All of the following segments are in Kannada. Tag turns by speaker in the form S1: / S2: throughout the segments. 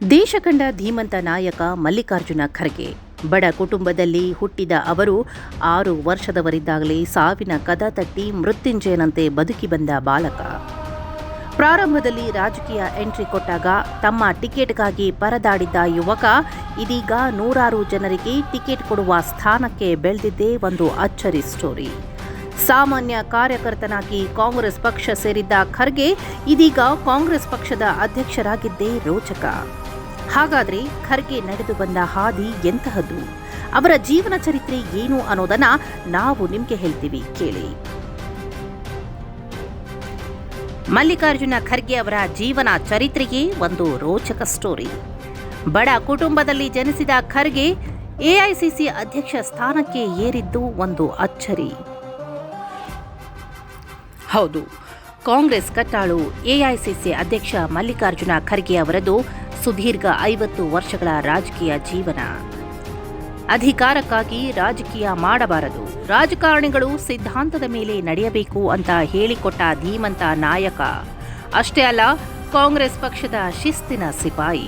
S1: ದೇಶ ಕಂಡ ಧೀಮಂತ ನಾಯಕ ಮಲ್ಲಿಕಾರ್ಜುನ ಖರ್ಗೆ ಬಡ ಕುಟುಂಬದಲ್ಲಿ ಹುಟ್ಟಿದ ಅವರು 6 ವರ್ಷದವರಿದ್ದಾಗಲೇ ಸಾವಿನ ಕದ ತಟ್ಟಿ ಮೃತ್ಯುಂಜಯನಂತೆ ಬದುಕಿ ಬಂದ ಬಾಲಕ. ಪ್ರಾರಂಭದಲ್ಲಿ ರಾಜಕೀಯ ಎಂಟ್ರಿ ಕೊಟ್ಟಾಗ ತಮ್ಮ ಟಿಕೆಟ್ಗಾಗಿ ಪರದಾಡಿದ್ದ ಯುವಕ ಇದೀಗ ನೂರಾರು ಜನರಿಗೆ ಟಿಕೆಟ್ ಕೊಡುವ ಸ್ಥಾನಕ್ಕೆ ಬೆಳೆದಿದ್ದೇ ಒಂದು ಅಚ್ಚರಿ ಸ್ಟೋರಿ. ಸಾಮಾನ್ಯ ಕಾರ್ಯಕರ್ತನಾಗಿ ಕಾಂಗ್ರೆಸ್ ಪಕ್ಷ ಸೇರಿದ್ದ ಖರ್ಗೆ ಇದೀಗ ಕಾಂಗ್ರೆಸ್ ಪಕ್ಷದ ಅಧ್ಯಕ್ಷರಾಗಿದ್ದೇ ರೋಚಕ. ಹಾಗಾದ್ರೆ ಖರ್ಗೆ ನಡೆದು ಬಂದ ಹಾದಿ ಎಂತಹದ್ದು, ಅವರ ಜೀವನ ಚರಿತ್ರೆ ಏನು ಅನ್ನೋದನ್ನ ನಾವು ನಿಮ್ಗೆ ಹೇಳ್ತೀವಿ, ಕೇಳಿ. ಮಲ್ಲಿಕಾರ್ಜುನ ಖರ್ಗೆ ಅವರ ಜೀವನ ಚರಿತ್ರೆಗೆ ಒಂದು ರೋಚಕ ಸ್ಟೋರಿ. ಬಡ ಕುಟುಂಬದಲ್ಲಿ ಜನಿಸಿದ ಖರ್ಗೆ ಎಐಸಿಸಿ ಅಧ್ಯಕ್ಷ ಸ್ಥಾನಕ್ಕೆ ಏರಿದ್ದು ಒಂದು ಅಚ್ಚರಿ. ಹೌದು, ಕಾಂಗ್ರೆಸ್ ಕಟ್ಟಾಳು ಎಐಸಿಸಿ ಅಧ್ಯಕ್ಷ ಮಲ್ಲಿಕಾರ್ಜುನ ಖರ್ಗೆ ಅವರದು ಸುದೀರ್ಘ 50 ವರ್ಷಗಳ ರಾಜಕೀಯ ಜೀವನ. ಅಧಿಕಾರಕ್ಕಾಗಿ ರಾಜಕೀಯ ಮಾಡಬಾರದು, ರಾಜಕಾರಣಿಗಳು ಸಿದ್ಧಾಂತದ ಮೇಲೆ ನಡೆಯಬೇಕು ಅಂತ ಹೇಳಿಕೊಟ್ಟ ಧೀಮಂತ ನಾಯಕ. ಅಷ್ಟೇ ಅಲ್ಲ, ಕಾಂಗ್ರೆಸ್ ಪಕ್ಷದ ಶಿಸ್ತಿನ ಸಿಪಾಯಿ.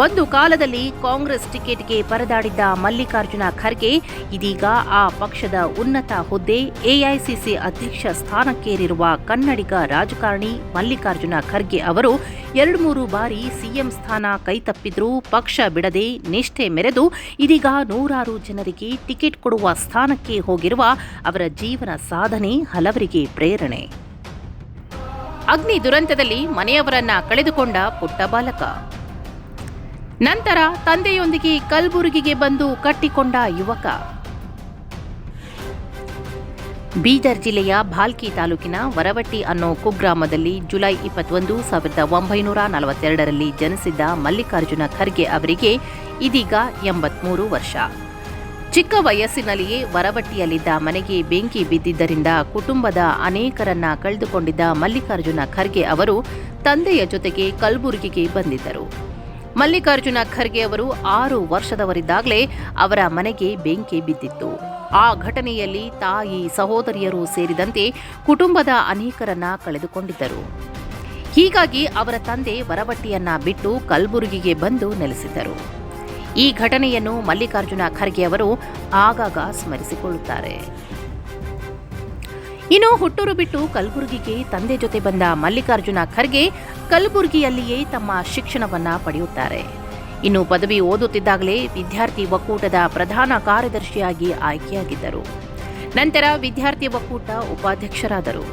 S1: ಒಂದು ಕಾಲದಲ್ಲಿ ಕಾಂಗ್ರೆಸ್ ಟಿಕೆಟ್ಗೆ ಪರದಾಡಿದ್ದ ಮಲ್ಲಿಕಾರ್ಜುನ ಖರ್ಗೆ ಇದೀಗ ಆ ಪಕ್ಷದ ಉನ್ನತ ಹುದ್ದೆ ಎಐಸಿಸಿ ಅಧ್ಯಕ್ಷ ಸ್ಥಾನಕ್ಕೇರಿರುವ ಕನ್ನಡಿಗ ರಾಜಕಾರಣಿ ಮಲ್ಲಿಕಾರ್ಜುನ ಖರ್ಗೆ ಅವರು 2-3 ಬಾರಿ ಸಿಎಂ ಸ್ಥಾನ ಕೈತಪ್ಪಿದ್ರೂ ಪಕ್ಷ ಬಿಡದೆ ನಿಷ್ಠೆ ಮೆರೆದು ಇದೀಗ ನೂರಾರು ಜನರಿಗೆ ಟಿಕೆಟ್ ಕೊಡುವ ಸ್ಥಾನಕ್ಕೆ ಹೋಗಿರುವ ಅವರ ಜೀವನ ಸಾಧನೆ ಹಲವರಿಗೆ ಪ್ರೇರಣೆ. ಅಗ್ನಿ ದುರಂತದಲ್ಲಿ ಮನೆಯವರನ್ನ ಕಳೆದುಕೊಂಡ ಪುಟ್ಟ ಬಾಲಕ. ನಂತರ ತಂದೆಯೊಂದಿಗೆ ಕಲಬುರಗಿಗೆ ಬಂದು ಕಟ್ಟಿಕೊಂಡ ಯುವಕ. ಬೀದರ್ ಜಿಲ್ಲೆಯ ಭಾಲ್ಕಿ ತಾಲೂಕಿನ ವರವಟ್ಟಿ ಅನ್ನೋ ಕುಗ್ರಾಮದಲ್ಲಿ ಜುಲೈ 21, 1942ರಲ್ಲಿ ಜನಿಸಿದ್ದ ಮಲ್ಲಿಕಾರ್ಜುನ ಖರ್ಗೆ ಅವರಿಗೆ ಇದೀಗ 83 ವರ್ಷ. ಚಿಕ್ಕ ವಯಸ್ಸಿನಲ್ಲಿಯೇ ವರವಟ್ಟಿಯಲ್ಲಿದ್ದ ಮನೆಗೆ ಬೆಂಕಿ ಬಿದ್ದಿದ್ದರಿಂದ ಕುಟುಂಬದ ಅನೇಕರನ್ನ ಕಳೆದುಕೊಂಡಿದ್ದ ಮಲ್ಲಿಕಾರ್ಜುನ ಖರ್ಗೆ ಅವರು ತಂದೆಯ ಜೊತೆಗೆ ಕಲಬುರಗಿಗೆ ಬಂದಿದ್ದರು. ಮಲ್ಲಿಕಾರ್ಜುನ ಖರ್ಗೆ ಅವರು 6 ವರ್ಷದವರಿದ್ದಾಗಲೇ ಅವರ ಮನೆಗೆ ಬೆಂಕಿ ಬಿದ್ದಿತ್ತು. ಆ ಘಟನೆಯಲ್ಲಿ ತಾಯಿ, ಸಹೋದರಿಯರು ಸೇರಿದಂತೆ ಕುಟುಂಬದ ಅನೇಕರನ್ನ ಕಳೆದುಕೊಂಡಿದ್ದರು. ಹೀಗಾಗಿ ಅವರ ತಂದೆ ವರವಟ್ಟಿಯನ್ನ ಬಿಟ್ಟು ಕಲಬುರಗಿಗೆ ಬಂದು ನೆಲೆಸಿದ್ದರು. ಈ ಘಟನೆಯನ್ನು ಮಲ್ಲಿಕಾರ್ಜುನ ಖರ್ಗೆ ಅವರು ಆಗಾಗ ಸ್ಮರಿಸಿಕೊಳ್ಳುತ್ತಾರೆ. ಇನ್ನು ಹುಟ್ಟೂರು ಬಿಟ್ಟು ಕಲಬುರಗಿಗೆ ತಂದೆ ಜೊತೆ ಬಂದ ಮಲ್ಲಿಕಾರ್ಜುನ ಖರ್ಗೆ ಕಲಬುರಗಿಯಲ್ಲಿಯೇ ತಮ್ಮ ಶಿಕ್ಷಣವನ್ನ ಪಡೆಯುತ್ತಾರೆ. ಇನ್ನು ಪದವಿ ಓದುತ್ತಿದ್ದಾಗಲೇ ವಿದ್ಯಾರ್ಥಿ ಒಕ್ಕೂಟದ ಪ್ರಧಾನ ಕಾರ್ಯದರ್ಶಿಯಾಗಿ ಆಯ್ಕೆಯಾಗಿದ್ದರು. ನಂತರ ವಿದ್ಯಾರ್ಥಿ ಒಕ್ಕೂಟ ಉಪಾಧ್ಯಕ್ಷರಾದರು.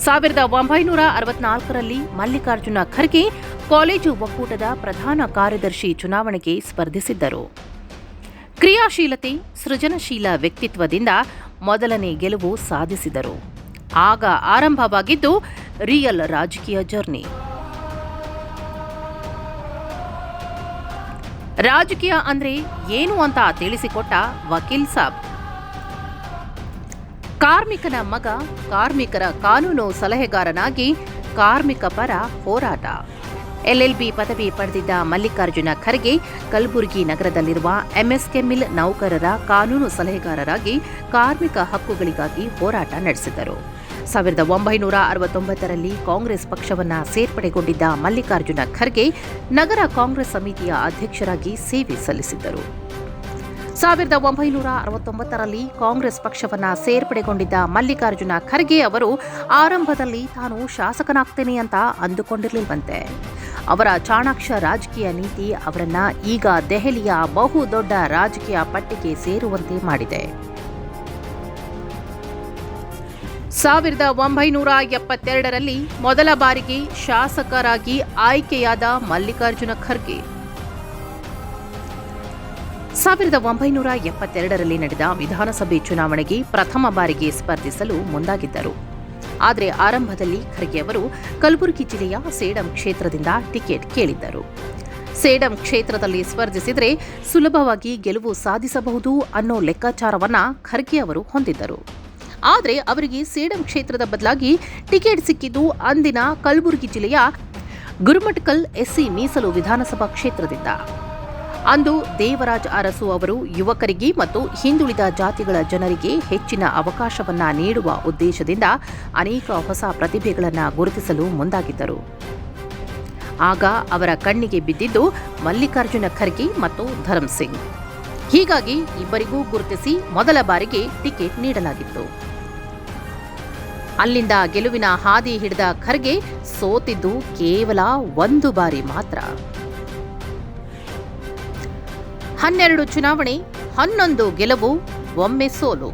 S1: 1964ರಲ್ಲಿ ಮಲ್ಲಿಕಾರ್ಜುನ ಖರ್ಗೆ ಕಾಲೇಜು ಒಕ್ಕೂಟದ ಪ್ರಧಾನ ಕಾರ್ಯದರ್ಶಿ ಚುನಾವಣೆಗೆ ಸ್ಪರ್ಧಿಸಿದ್ದರು. ಕ್ರಿಯಾಶೀಲತೆ, ಸೃಜನಶೀಲ ವ್ಯಕ್ತಿತ್ವದಿಂದ ಮೊದಲನೇ ಗೆಲುವು ಸಾಧಿಸಿದರು. ಆಗ ಆರಂಭವಾಗಿದ್ದು ರಿಯಲ್ ರಾಜಕೀಯ ಜರ್ನಿ. ರಾಜಕೀಯ ಅಂದ್ರೆ ಏನು ಅಂತ ತಿಳಿಸಿಕೊಟ್ಟ ವಕೀಲ್ ಸಾಬ್. ಕಾರ್ಮಿಕನ ಮಗ, ಕಾರ್ಮಿಕರ ಕಾನೂನು ಸಲಹೆಗಾರನಾಗಿ ಕಾರ್ಮಿಕ ಪರ ಹೋರಾಟ. LLB ಪದವಿ ಪಡೆದಿದ್ದ ಮಲ್ಲಿಕಾರ್ಜುನ ಖರ್ಗೆ ಕಲಬುರಗಿ ನಗರದಲ್ಲಿರುವ MSK ಮಿಲ್ ನೌಕರರ ಕಾನೂನು ಸಲಹೆಗಾರರಾಗಿ ಕಾರ್ಮಿಕ ಹಕ್ಕುಗಳಿಗಾಗಿ ಹೋರಾಟ ನಡೆಸಿದ್ದರು. 1969ರಲ್ಲಿ ಕಾಂಗ್ರೆಸ್ ಪಕ್ಷವನ್ನ ಸೇರ್ಪಡೆಗೊಂಡಿದ್ದ ಮಲ್ಲಿಕಾರ್ಜುನ ಖರ್ಗೆ ನಗರ ಕಾಂಗ್ರೆಸ್ ಸಮಿತಿಯ ಅಧ್ಯಕ್ಷರಾಗಿ ಸೇವೆ ಸಲ್ಲಿಸಿದ್ದರು. 1969ರಲ್ಲಿ ಕಾಂಗ್ರೆಸ್ ಪಕ್ಷವನ್ನ ಸೇರ್ಪಡೆಗೊಂಡಿದ್ದ ಮಲ್ಲಿಕಾರ್ಜುನ ಖರ್ಗೆ ಅವರು ಆರಂಭದಲ್ಲಿ ತಾನು ಶಾಸಕನಾಗ್ತೇನೆ ಅಂತ ಅಂದುಕೊಂಡಿರಲಿಲ್ವಂತೆ. ಅವರ ಚಾಣಾಕ್ಷ ರಾಜಕೀಯ ನೀತಿ ಅವರನ್ನ ಈಗ ದೆಹಲಿಯ ಬಹುದೊಡ್ಡ ರಾಜಕೀಯ ಪಟ್ಟಿಗೆ ಸೇರುವಂತೆ ಮಾಡಿದೆ. 1972ರಲ್ಲಿ ಮೊದಲ ಬಾರಿಗೆ ಶಾಸಕರಾಗಿ ಆಯ್ಕೆಯಾದ ಮಲ್ಲಿಕಾರ್ಜುನ ಖರ್ಗೆ 1972ರಲ್ಲಿ ನಡೆದ ವಿಧಾನಸಭೆ ಚುನಾವಣೆಗೆ ಪ್ರಥಮ ಬಾರಿಗೆ ಸ್ಪರ್ಧಿಸಲು ಮುಂದಾಗಿದ್ದರು. ಆದರೆ ಆರಂಭದಲ್ಲಿ ಖರ್ಗೆ ಅವರು ಕಲಬುರಗಿ ಜಿಲ್ಲೆಯ ಸೇಡಂ ಕ್ಷೇತ್ರದಿಂದ ಟಿಕೆಟ್ ಕೇಳಿದ್ದರು. ಸೇಡಂ ಕ್ಷೇತ್ರದಲ್ಲಿ ಸ್ಪರ್ಧಿಸಿದರೆ ಸುಲಭವಾಗಿ ಗೆಲುವು ಸಾಧಿಸಬಹುದು ಅನ್ನೋ ಲೆಕ್ಕಾಚಾರವನ್ನ ಖರ್ಗೆ ಅವರು ಹೊಂದಿದ್ದರು. ಆದರೆ ಅವರಿಗೆ ಸೇಡಂ ಕ್ಷೇತ್ರದ ಬದಲಾಗಿ ಟಿಕೆಟ್ ಸಿಕ್ಕಿದ್ದು ಅಂದಿನ ಕಲಬುರಗಿ ಜಿಲ್ಲೆಯ ಗುರುಮಠಕಲ್ SC ಮೀಸಲು ವಿಧಾನಸಭಾ ಕ್ಷೇತ್ರದಿಂದ. ಅಂದು ದೇವರಾಜ್ ಅರಸು ಅವರು ಯುವಕರಿಗೆ ಮತ್ತು ಹಿಂದುಳಿದ ಜಾತಿಗಳ ಜನರಿಗೆ ಹೆಚ್ಚಿನ ಅವಕಾಶವನ್ನ ನೀಡುವ ಉದ್ದೇಶದಿಂದ ಅನೇಕ ಹೊಸ ಪ್ರತಿಭೆಗಳನ್ನು ಗುರುತಿಸಲು ಮುಂದಾಗಿದ್ದರು. ಆಗ ಅವರ ಕಣ್ಣಿಗೆ ಬಿದ್ದಿದ್ದು ಮಲ್ಲಿಕಾರ್ಜುನ ಖರ್ಗೆ ಮತ್ತು ಧರ್ಮ್ ಸಿಂಗ್. ಹೀಗಾಗಿ ಇಬ್ಬರಿಗೂ ಗುರುತಿಸಿ ಮೊದಲ ಬಾರಿಗೆ ಟಿಕೆಟ್ ನೀಡಲಾಗಿತ್ತು. ಅಲ್ಲಿಂದ ಗೆಲುವಿನ ಹಾದಿ ಹಿಡಿದ ಖರ್ಗೆ ಸೋತಿದ್ದು ಕೇವಲ 1 ಬಾರಿ ಮಾತ್ರ. 12 ಚುನಾವಣೆ, 11 ಗೆಲುವು, ಒಮ್ಮೆ ಸೋಲು.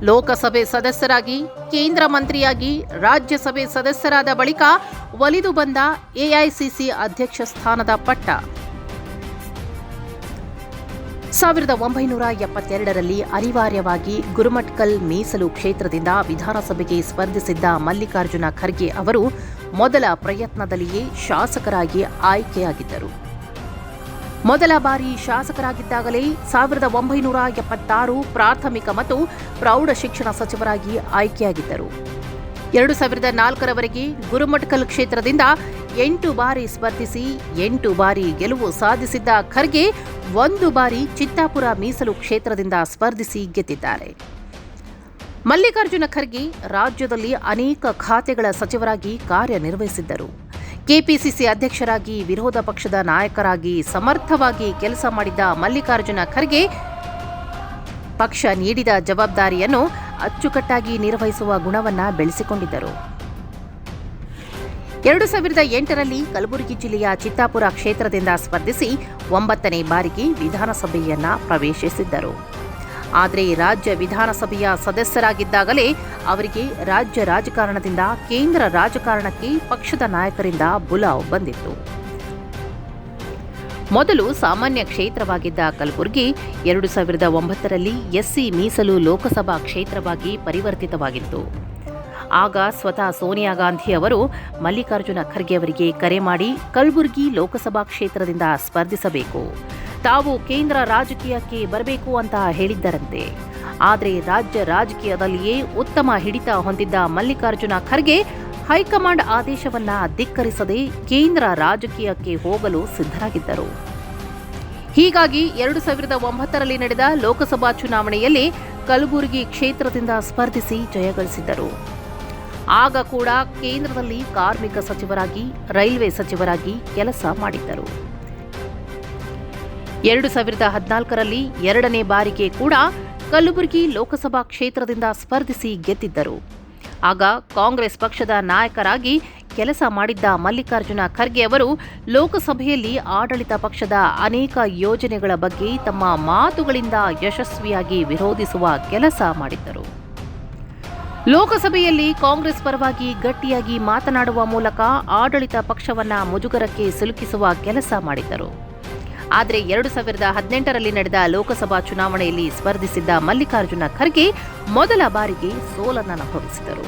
S1: ಲೋಕಸಭೆ ಸದಸ್ಯರಾಗಿ, ಕೇಂದ್ರ ಮಂತ್ರಿಯಾಗಿ, ರಾಜ್ಯಸಭೆ ಸದಸ್ಯರಾದ ಬಳಿಕ ಒಲಿದು ಬಂದ ಎಐಸಿಸಿ ಅಧ್ಯಕ್ಷ ಸ್ಥಾನದ ಪಟ್ಟ. 1972ರಲ್ಲಿ ಅನಿವಾರ್ಯವಾಗಿ ಗುರುಮಟ್ಕಲ್ ಮೀಸಲು ಕ್ಷೇತ್ರದಿಂದ ವಿಧಾನಸಭೆಗೆ ಸ್ಪರ್ಧಿಸಿದ್ದ ಮಲ್ಲಿಕಾರ್ಜುನ ಖರ್ಗೆ ಅವರು ಮೊದಲ ಪ್ರಯತ್ನದಲ್ಲಿಯೇ ಶಾಸಕರಾಗಿ ಆಯ್ಕೆಯಾಗಿದ್ದರು. ಮೊದಲ ಬಾರಿ ಶಾಸಕರಾಗಿದ್ದಾಗಲೇ 1976 ಪ್ರಾಥಮಿಕ ಮತ್ತು ಪ್ರೌಢ ಶಿಕ್ಷಣ ಸಚಿವರಾಗಿ ಆಯ್ಕೆಯಾಗಿದ್ದರು. 2004ರವರೆಗೆ ಗುರುಮಟ್ಕಲ್ ಕ್ಷೇತ್ರದಿಂದ 8 ಬಾರಿ ಸ್ಪರ್ಧಿಸಿ 8 ಬಾರಿ ಗೆಲುವು ಸಾಧಿಸಿದ್ದ ಖರ್ಗೆ 1 ಬಾರಿ ಚಿತ್ತಾಪುರ ಮೀಸಲು ಕ್ಷೇತ್ರದಿಂದ ಸ್ಪರ್ಧಿಸಿ ಗೆದ್ದಿದ್ದಾರೆ. ಮಲ್ಲಿಕಾರ್ಜುನ ಖರ್ಗೆ ರಾಜ್ಯದಲ್ಲಿ ಅನೇಕ ಖಾತೆಗಳ ಸಚಿವರಾಗಿ ಕಾರ್ಯನಿರ್ವಹಿಸಿದ್ದರು. ಕೆಪಿಸಿಸಿ ಅಧ್ಯಕ್ಷರಾಗಿ, ವಿರೋಧ ಪಕ್ಷದ ನಾಯಕರಾಗಿ ಸಮರ್ಥವಾಗಿ ಕೆಲಸ ಮಾಡಿದ್ದ ಮಲ್ಲಿಕಾರ್ಜುನ ಖರ್ಗೆ ಪಕ್ಷ ನೀಡಿದ ಜವಾಬ್ದಾರಿಯನ್ನು ಅಚ್ಚುಕಟ್ಟಾಗಿ ನಿರ್ವಹಿಸುವ ಗುಣವನ್ನು ಬೆಳೆಸಿಕೊಂಡಿದ್ದರು. 2008ರಲ್ಲಿ ಕಲಬುರಗಿ ಜಿಲ್ಲೆಯ ಚಿತ್ತಾಪುರ ಕ್ಷೇತ್ರದಿಂದ ಸ್ಪರ್ಧಿಸಿ 9ನೇ ಬಾರಿಗೆ ವಿಧಾನಸಭೆಯನ್ನ ಪ್ರವೇಶಿಸಿದ್ದರು. ಆದರೆ ರಾಜ್ಯ ವಿಧಾನಸಭೆಯ ಸದಸ್ಯರಾಗಿದ್ದಾಗಲೇ ಅವರಿಗೆ ರಾಜ್ಯ ರಾಜಕಾರಣದಿಂದ ಕೇಂದ್ರ ರಾಜಕಾರಣಕ್ಕೆ ಪಕ್ಷದ ನಾಯಕರಿಂದ ಬುಲಾವ್ ಬಂದಿತ್ತು. ಮೊದಲು ಸಾಮಾನ್ಯ ಕ್ಷೇತ್ರವಾಗಿದ್ದ ಕಲಬುರಗಿ 2009ರಲ್ಲಿ ಎಸ್ಸಿ ಮೀಸಲು ಲೋಕಸಭಾ ಕ್ಷೇತ್ರವಾಗಿ ಪರಿವರ್ತಿತವಾಗಿತ್ತು. ಆಗ ಸ್ವತಃ ಸೋನಿಯಾ ಗಾಂಧಿ ಅವರು ಮಲ್ಲಿಕಾರ್ಜುನ ಖರ್ಗೆ ಅವರಿಗೆ ಕರೆ ಮಾಡಿ ಕಲಬುರಗಿ ಲೋಕಸಭಾ ಕ್ಷೇತ್ರದಿಂದ ಸ್ಪರ್ಧಿಸಬೇಕು, ತಾವು ಕೇಂದ್ರ ರಾಜಕೀಯಕ್ಕೆ ಬರಬೇಕು ಅಂತ ಹೇಳಿದ್ದರಂತೆ. ಆದರೆ ರಾಜ್ಯ ರಾಜಕೀಯದಲ್ಲಿಯೇ ಉತ್ತಮ ಹಿಡಿತ ಹೊಂದಿದ್ದ ಮಲ್ಲಿಕಾರ್ಜುನ ಖರ್ಗೆ ಹೈಕಮಾಂಡ್ ಆದೇಶವನ್ನ ಧಿಕ್ಕರಿಸದೆ ಕೇಂದ್ರ ರಾಜಕೀಯಕ್ಕೆ ಹೋಗಲು ಸಿದ್ಧರಾಗಿದ್ದರು. ಹೀಗಾಗಿ 2009ರಲ್ಲಿ ನಡೆದ ಲೋಕಸಭಾ ಚುನಾವಣೆಯಲ್ಲಿ ಕಲಬುರಗಿ ಕ್ಷೇತ್ರದಿಂದ ಸ್ಪರ್ಧಿಸಿ ಜಯಗಳಿಸಿದ್ದರು. ಆಗ ಕೂಡ ಕೇಂದ್ರದಲ್ಲಿ ಕಾರ್ಮಿಕ ಸಚಿವರಾಗಿ, ರೈಲ್ವೆ ಸಚಿವರಾಗಿ ಕೆಲಸ ಮಾಡಿದ್ದರು. 2014ರಲ್ಲಿ 2ನೇ ಬಾರಿಗೆ ಕೂಡ ಕಲಬುರಗಿ ಲೋಕಸಭಾ ಕ್ಷೇತ್ರದಿಂದ ಸ್ಪರ್ಧಿಸಿ ಗೆದ್ದಿದ್ದರು. ಆಗ ಕಾಂಗ್ರೆಸ್ ಪಕ್ಷದ ನಾಯಕರಾಗಿ ಕೆಲಸ ಮಾಡಿದ್ದ ಮಲ್ಲಿಕಾರ್ಜುನ ಖರ್ಗೆ ಅವರು ಲೋಕಸಭೆಯಲ್ಲಿ ಆಡಳಿತ ಪಕ್ಷದ ಅನೇಕ ಯೋಜನೆಗಳ ಬಗ್ಗೆ ತಮ್ಮ ಮಾತುಗಳಿಂದ ಯಶಸ್ವಿಯಾಗಿ ವಿರೋಧಿಸುವ ಕೆಲಸ ಮಾಡಿದ್ದರು. ಲೋಕಸಭೆಯಲ್ಲಿ ಕಾಂಗ್ರೆಸ್ ಪರವಾಗಿ ಗಟ್ಟಿಯಾಗಿ ಮಾತನಾಡುವ ಮೂಲಕ ಆಡಳಿತ ಪಕ್ಷವನ್ನ ಮುಜುಗರಕ್ಕೆ ಸಿಲುಕಿಸುವ ಕೆಲಸ ಮಾಡಿದ್ದರು. ಆದರೆ 2018ರಲ್ಲಿ ನಡೆದ ಲೋಕಸಭಾ ಚುನಾವಣೆಯಲ್ಲಿ ಸ್ಪರ್ಧಿಸಿದ್ದ ಮಲ್ಲಿಕಾರ್ಜುನ ಖರ್ಗೆ ಮೊದಲ ಬಾರಿಗೆ ಸೋಲನ್ನು ಅನುಭವಿಸಿದರು.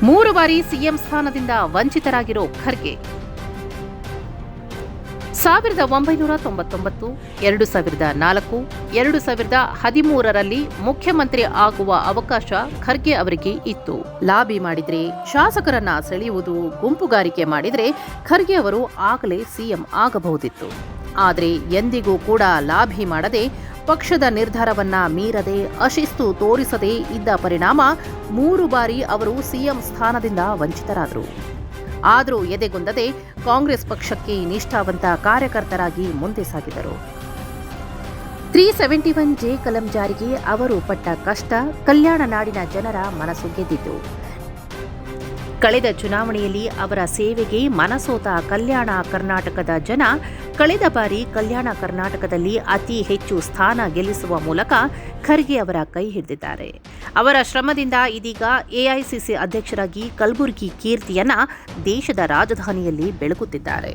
S1: 3 ಬಾರಿ ಸಿಎಂ ಸ್ಥಾನದಿಂದ ವಂಚಿತರಾಗಿರೋ ಖರ್ಗೆ 1999, 2004, 2013ರಲ್ಲಿ ಮುಖ್ಯಮಂತ್ರಿ ಆಗುವ ಅವಕಾಶ ಖರ್ಗೆ ಅವರಿಗೆ ಇತ್ತು. ಲಾಬಿ ಮಾಡಿದ್ರೆ, ಶಾಸಕರನ್ನ ಸೆಳೆಯುವುದು, ಗುಂಪುಗಾರಿಕೆ ಮಾಡಿದ್ರೆ ಖರ್ಗೆ ಅವರು ಆಗಲೇ ಸಿಎಂ ಆಗಬಹುದಿತ್ತು. ಆದರೆ ಎಂದಿಗೂ ಕೂಡ ಲಾಬಿ ಮಾಡದೆ, ಪಕ್ಷದ ನಿರ್ಧಾರವನ್ನ ಮೀರದೆ, ಅಶಿಸ್ತು ತೋರಿಸದೇ ಇದ್ದ ಪರಿಣಾಮ 3 ಬಾರಿ ಅವರು ಸಿಎಂ ಸ್ಥಾನದಿಂದ ವಂಚಿತರಾದರು. ಆದರೂ ಎದೆಗುಂದದೆ ಕಾಂಗ್ರೆಸ್ ಪಕ್ಷಕ್ಕೆ ನಿಷ್ಠಾವಂತ ಕಾರ್ಯಕರ್ತರಾಗಿ ಮುಂದೆ ಸಾಗಿದರು. 371 ಕಲಂ ಜಾರಿಗೆ ಅವರು ಪಟ್ಟ ಕಷ್ಟ ಕಲ್ಯಾಣ ನಾಡಿನ ಜನರ ಮನಸ್ಸು ಗೆದ್ದಿತು. ಕಳೆದ ಚುನಾವಣೆಯಲ್ಲಿ ಅವರ ಸೇವೆಗೆ ಮನಸೋತ ಕಲ್ಯಾಣ ಕರ್ನಾಟಕದ ಜನ ಕಳೆದ ಬಾರಿ ಕಲ್ಯಾಣ ಕರ್ನಾಟಕದಲ್ಲಿ ಅತಿ ಹೆಚ್ಚು ಸ್ಥಾನ ಗೆಲ್ಲಿಸುವ ಮೂಲಕ ಖರ್ಗೆ ಅವರ ಕೈ ಹಿಡಿದಿದ್ದಾರೆ. ಅವರ ಶ್ರಮದಿಂದ ಇದೀಗ ಎಐಸಿಸಿ ಅಧ್ಯಕ್ಷರಾಗಿ ಕಲಬುರಗಿ ಕೀರ್ತಿಯನ್ನ ದೇಶದ ರಾಜಧಾನಿಯಲ್ಲಿ ಬೆಳಗುತ್ತಿದ್ದಾರೆ.